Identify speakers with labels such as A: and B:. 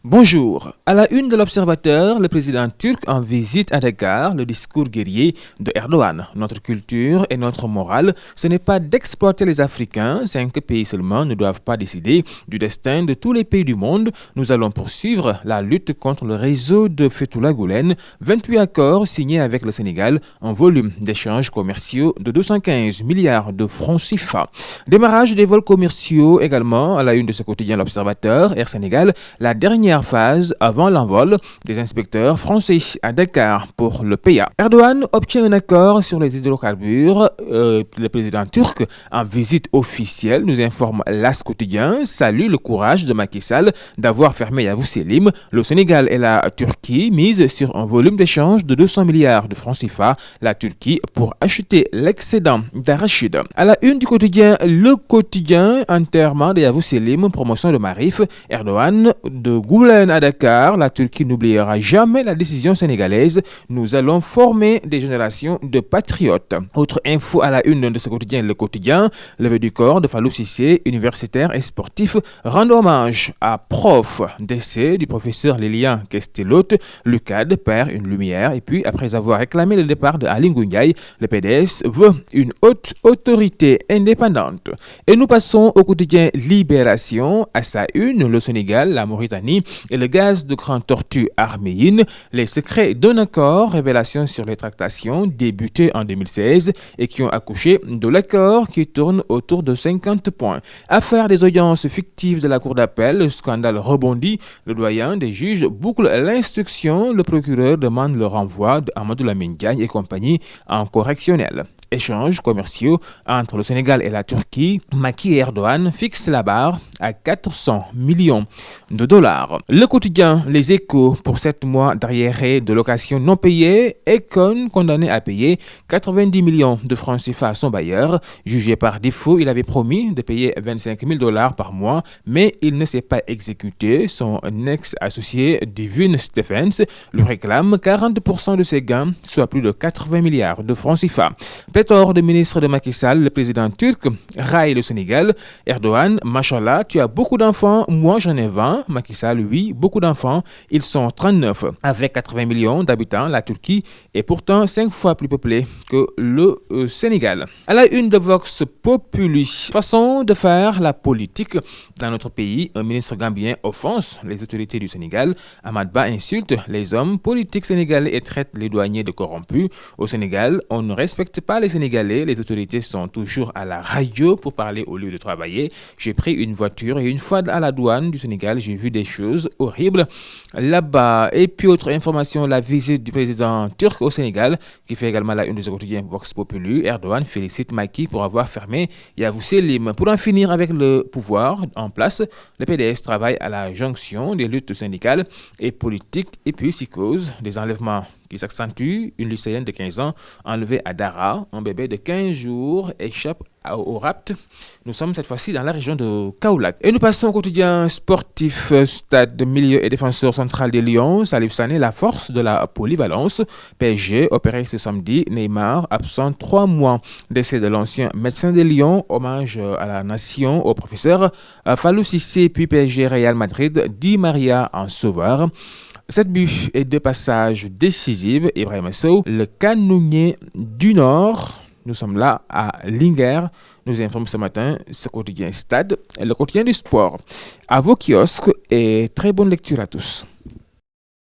A: Bonjour. À la une de l'Observateur, le président turc en visite à Dakar, le discours guerrier de Erdogan. Notre culture et notre morale, ce n'est pas d'exploiter les Africains. 5 pays seulement ne doivent pas décider du destin de tous les pays du monde. Nous allons poursuivre la lutte contre le réseau de Fethullah Gülen. 28 accords signés avec le Sénégal, un volume d'échanges commerciaux de 215 milliards de francs CFA. Démarrage des vols commerciaux également à la une de ce quotidien l'Observateur. Air Sénégal, la dernière phase avant l'envol des inspecteurs français à Dakar pour le PA. Erdogan obtient un accord sur les hydrocarbures. Le président turc en visite officielle, nous informe l'As quotidien, salue le courage de Macky Sall d'avoir fermé Yavuz Selim. Le Sénégal et la Turquie misent sur un volume d'échange de 200 milliards de francs CFA. La Turquie pour acheter l'excédent d'arachide. À la une du quotidien, le quotidien, enterrement de Yavuz Selim, promotion de Marif, Erdogan de Gülen à Dakar, la Turquie n'oubliera jamais la décision sénégalaise. Nous allons former des générations de patriotes. Autre info à la une de ce quotidien, le quotidien, levée du corps de Fallou Cissé, universitaire et sportif, rend hommage à prof. Décès du professeur Lilian Kestelote, l'UCAD perd une lumière. Et puis, après avoir réclamé le départ de Aly Ngouille Ndiaye, le PDS veut une haute autorité indépendante. Et nous passons au quotidien Libération. À sa une, le Sénégal, la Mauritanie et le gaz de Grande Tortue arméine, les secrets d'un accord, révélations sur les tractations débutées en 2016 et qui ont accouché de l'accord qui tourne autour de 50 points. Affaire des audiences fictives de la Cour d'appel, le scandale rebondit, le doyen des juges boucle l'instruction, le procureur demande le renvoi de Amadou Lamine Diagne et compagnie en correctionnel. Échanges commerciaux entre le Sénégal et la Turquie, Macky et Erdogan fixent la barre à 400 millions de dollars. Le quotidien Les Échos pour 7 mois d'arriérés de location non payés, Econ condamné à payer 90 millions de francs CFA à son bailleur. Jugé par défaut, il avait promis de payer 25 000 dollars par mois, mais il ne s'est pas exécuté. Son ex-associé Devin Stephens lui réclame 40% de ses gains, soit plus de 80 milliards de francs CFA. Pléthore de ministres de Macky Sall, le président turc raille le Sénégal. Erdogan, machallah, tu as beaucoup d'enfants, moi j'en ai 20. Macky Sall, oui, beaucoup d'enfants, ils sont 39. Avec 80 millions d'habitants, la Turquie est pourtant 5 fois plus peuplée que le Sénégal. À la une de Vox Populi, façon de faire la politique dans notre pays, un ministre gambien offense les autorités du Sénégal. Ahmad Ba insulte les hommes politiques sénégalais et traite les douaniers de corrompus. Au Sénégal, on ne respecte pas les Sénégalais, les autorités sont toujours à la radio pour parler au lieu de travailler. J'ai pris une voiture et une fois à la douane du Sénégal, j'ai vu des choses horribles là-bas. Et puis autre information, la visite du président turc au Sénégal, qui fait également la une de ce quotidien Vox Populi. Erdogan félicite Macky pour avoir fermé Yavuz Selim. Pour en finir avec le pouvoir en place, le PDS travaille à la jonction des luttes syndicales et politiques et puis psychose des enlèvements qui s'accentue. Une lycéenne de 15 ans enlevée à Dara, un bébé de 15 jours échappe au rapt. Nous sommes cette fois-ci dans la région de Kaolack. Et nous passons au quotidien sportif. Stade de milieu et défenseur central des Lions, Salif Sané, la force de la polyvalence. PSG opéré ce samedi. Neymar absent 3 mois. Décès de l'ancien médecin des Lions. Hommage à la nation au professeur Fallou Cissé, puis PSG Real Madrid. Di Maria en sauveur. 7 buts et 2 passages décisifs. Ibrahima Sow, le canonnier du Nord. Nous sommes là à Linguère. Nous informe ce matin ce quotidien Stade et le quotidien du sport. À vos kiosques et très bonne lecture à tous.